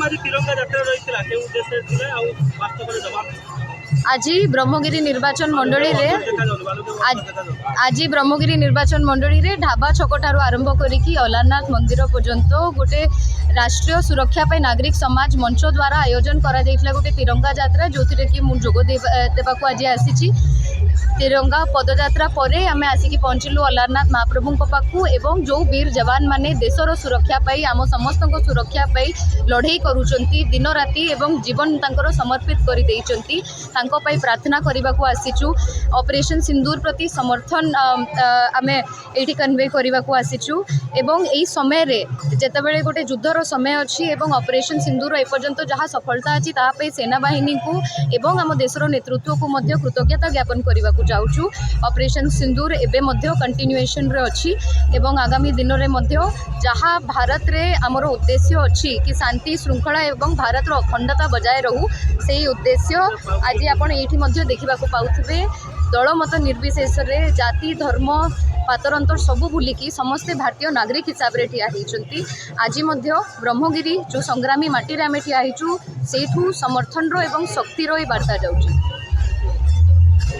आज तिरंगा यात्रा रही के उद्देश्य थे आ वास्तव में जवाब आज ब्रह्मगिरी निर्वाचन मंडली रे आज ब्रह्मगिरी निर्वाचन मंडली रे ढाबा छक ठारू आरंभ करिकी अलारनाथ मंदिर पर्यंत गोटे राष्ट्रीय सुरक्षा पे नागरिक समाज मंच द्वारा आयोजन करा जायतिला गोटे तिरंगा यात्रा जो कि मु जोग देवाक आज आसी तिरंगा पदयात्रा पर आम आसिक पहुँचलु अलारनाथ महाप्रभु पाखु एवं जो वीर जवान माने देशर सुरक्षा पाई आम समस्त सुरक्षा पाई लड़ाई करुचंती दिन राति एवं जीवन तांकर समर्पित कर देइचंती तांको पाई प्रार्थना करने को आसीचु ऑपरेशन सिंदूर प्रति समर्थन आम ये कन्वे करने को आसीचु एवं यही समय रे जेतेबेले गोटे युद्धर समय अच्छी एवं ऑपरेशन सिंदूर एपर्यंत जहाँ सफलता अच्छी तापाई सेना बाहिनी को एवं आम देशर नेतृत्व को मध्य कृतज्ञता ज्ञापन करने को जाऊँ। ऑपरेशन सिंदूर एबे मध्य कंटिन्यूएशन रे अच्छी एवं आगामी दिन में मध्य जहाँ भारत रे आमर उद्देश्य अच्छी कि शांति श्रृंखला एवं भारत अखंडता बजाय रहू से उद्देश्य आज आपण एठी मध्य देखा पाउथिबे दल मत निर्विशेष रे जाति धर्म पातरंतर सबू भूलिकी समस्ते भारतीय नागरिक हिसाब से ठिया होती आज ब्रह्मगिरी जो संग्रामी माटी आम ठिया होचु से समर्थन एवं शक्तिर बार्ता जाऊँ।